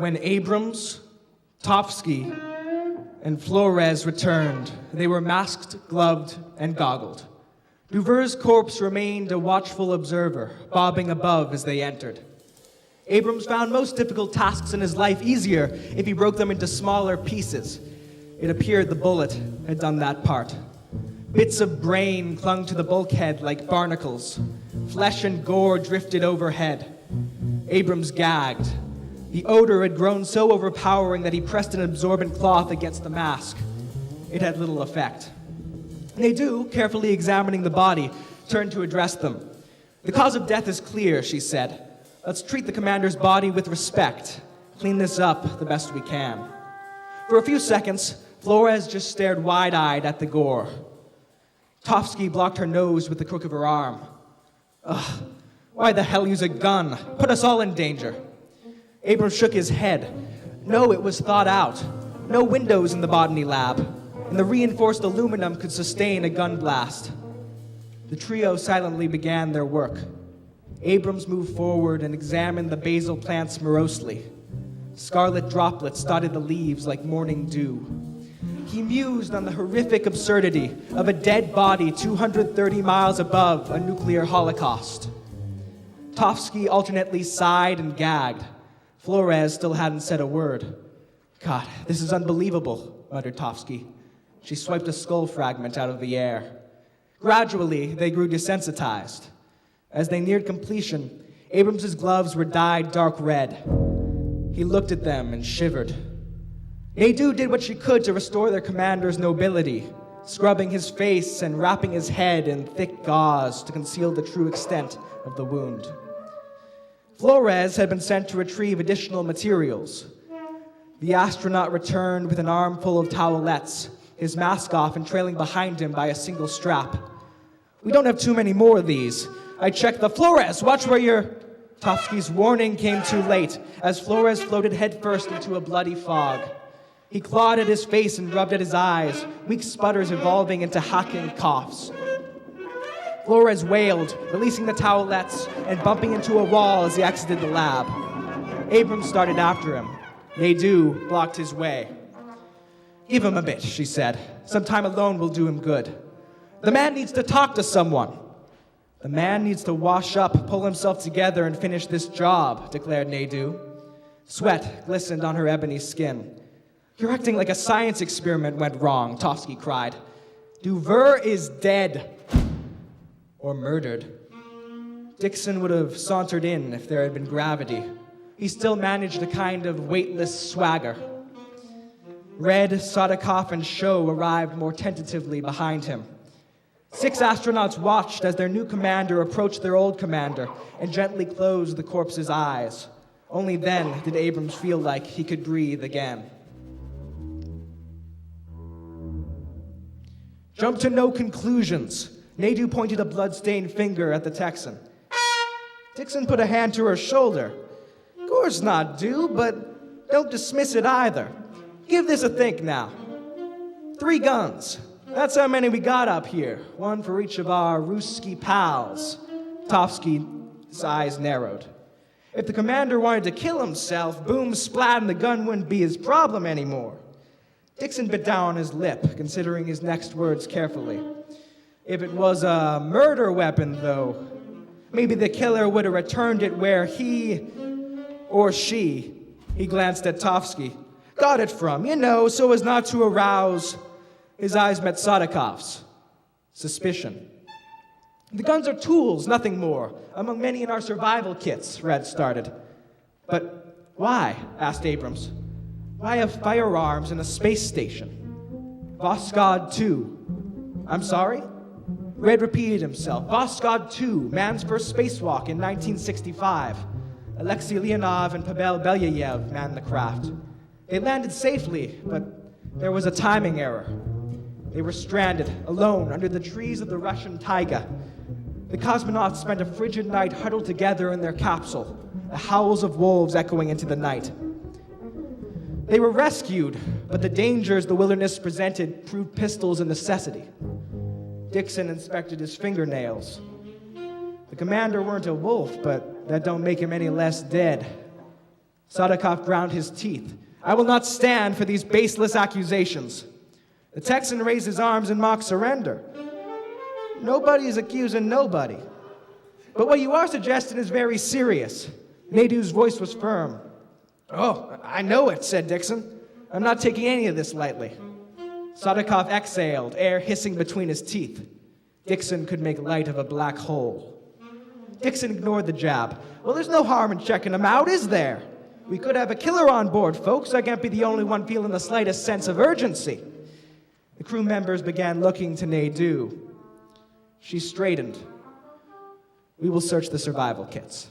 When Abrams, Tofsky, and Flores returned, they were masked, gloved, and goggled. Duver's corpse remained a watchful observer, bobbing above as they entered. Abrams found most difficult tasks in his life easier if he broke them into smaller pieces. It appeared the bullet had done that part. Bits of brain clung to the bulkhead like barnacles. Flesh and gore drifted overhead. Abrams gagged. The odor had grown so overpowering that he pressed an absorbent cloth against the mask. It had little effect. Nadeau, carefully examining the body, turned to address them. "The cause of death is clear," she said. "Let's treat the commander's body with respect. Clean this up the best we can." For a few seconds, Flores just stared wide-eyed at the gore. Tofsky blocked her nose with the crook of her arm. "Ugh, why the hell use a gun? Put us all in danger." Abrams shook his head. No, it was thought out. No windows in the botany lab, and the reinforced aluminum could sustain a gun blast. The trio silently began their work. Abrams moved forward and examined the basil plants morosely. Scarlet droplets dotted the leaves like morning dew. He mused on the horrific absurdity of a dead body 230 miles above a nuclear holocaust. Tofsky alternately sighed and gagged. Flores still hadn't said a word. "God, this is unbelievable," muttered Tofsky. She swiped a skull fragment out of the air. Gradually, they grew desensitized. As they neared completion, Abrams's gloves were dyed dark red. He looked at them and shivered. Nadeau did what she could to restore their commander's nobility, scrubbing his face and wrapping his head in thick gauze to conceal the true extent of the wound. Flores had been sent to retrieve additional materials. The astronaut returned with an armful of towelettes, his mask off and trailing behind him by a single strap. "We don't have too many more of these. I checked the Flores, watch where you're..." Tofsky's warning came too late, as Flores floated headfirst into a bloody fog. He clawed at his face and rubbed at his eyes, weak sputters evolving into hacking coughs. Flores wailed, releasing the towelettes and bumping into a wall as he exited the lab. Abrams started after him. Nadeau blocked his way. "Give him a bit," she said. "Some time alone will do him good. The man needs to talk to someone." "The man needs to wash up, pull himself together, and finish this job," declared Nadeau. Sweat glistened on her ebony skin. "You're acting like a science experiment went wrong," Tofsky cried. "Duver is dead. Or murdered." Dixon would have sauntered in if there had been gravity. He still managed a kind of weightless swagger. Red, Sadikoff, and Shaw arrived more tentatively behind him. 6 astronauts watched as their new commander approached their old commander and gently closed the corpse's eyes. Only then did Abrams feel like he could breathe again. "Jump to no conclusions." Nadeau pointed a blood-stained finger at the Texan. Dixon put a hand to her shoulder. "Course not, do, but don't dismiss it either. Give this a think now. 3 guns. That's how many we got up here. 1 for each of our Ruski pals." Tofsky's eyes narrowed. If the commander wanted to kill himself, boom, splat, and the gun wouldn't be his problem anymore. Dixon bit down on his lip, considering his next words carefully. If it was a murder weapon, though, maybe the killer would have returned it where he or she, he glanced at Tofsky, got it from, so as not to arouse. His eyes met Sadikoff's. Suspicion. "The guns are tools, nothing more, among many in our survival kits," Red started. "But why?" asked Abrams. "Why have firearms in a space station? Voskhod 2. I'm sorry?" Red repeated himself. "Voskhod 2, man's first spacewalk in 1965. Alexei Leonov and Pavel Belyayev manned the craft. They landed safely, but there was a timing error. They were stranded, alone, under the trees of the Russian taiga. The cosmonauts spent a frigid night huddled together in their capsule, the howls of wolves echoing into the night. They were rescued, but the dangers the wilderness presented proved pistols a necessity." Dixon inspected his fingernails. "The commander weren't a wolf, but that don't make him any less dead." Sadikov ground his teeth. I will not stand for these baseless accusations. The Texan raised his arms in mock surrender. Nobody is accusing nobody. But what you are suggesting is very serious. Nadu's voice was firm. Oh, I know it, said Dixon. I'm not taking any of this lightly. Sadikov exhaled, air hissing between his teeth. Dixon could make light of a black hole. Dixon ignored the jab. Well, there's no harm in checking him out, is there? We could have a killer on board, folks. I can't be the only one feeling the slightest sense of urgency. The crew members began looking to Nadu. She straightened. We will search the survival kits.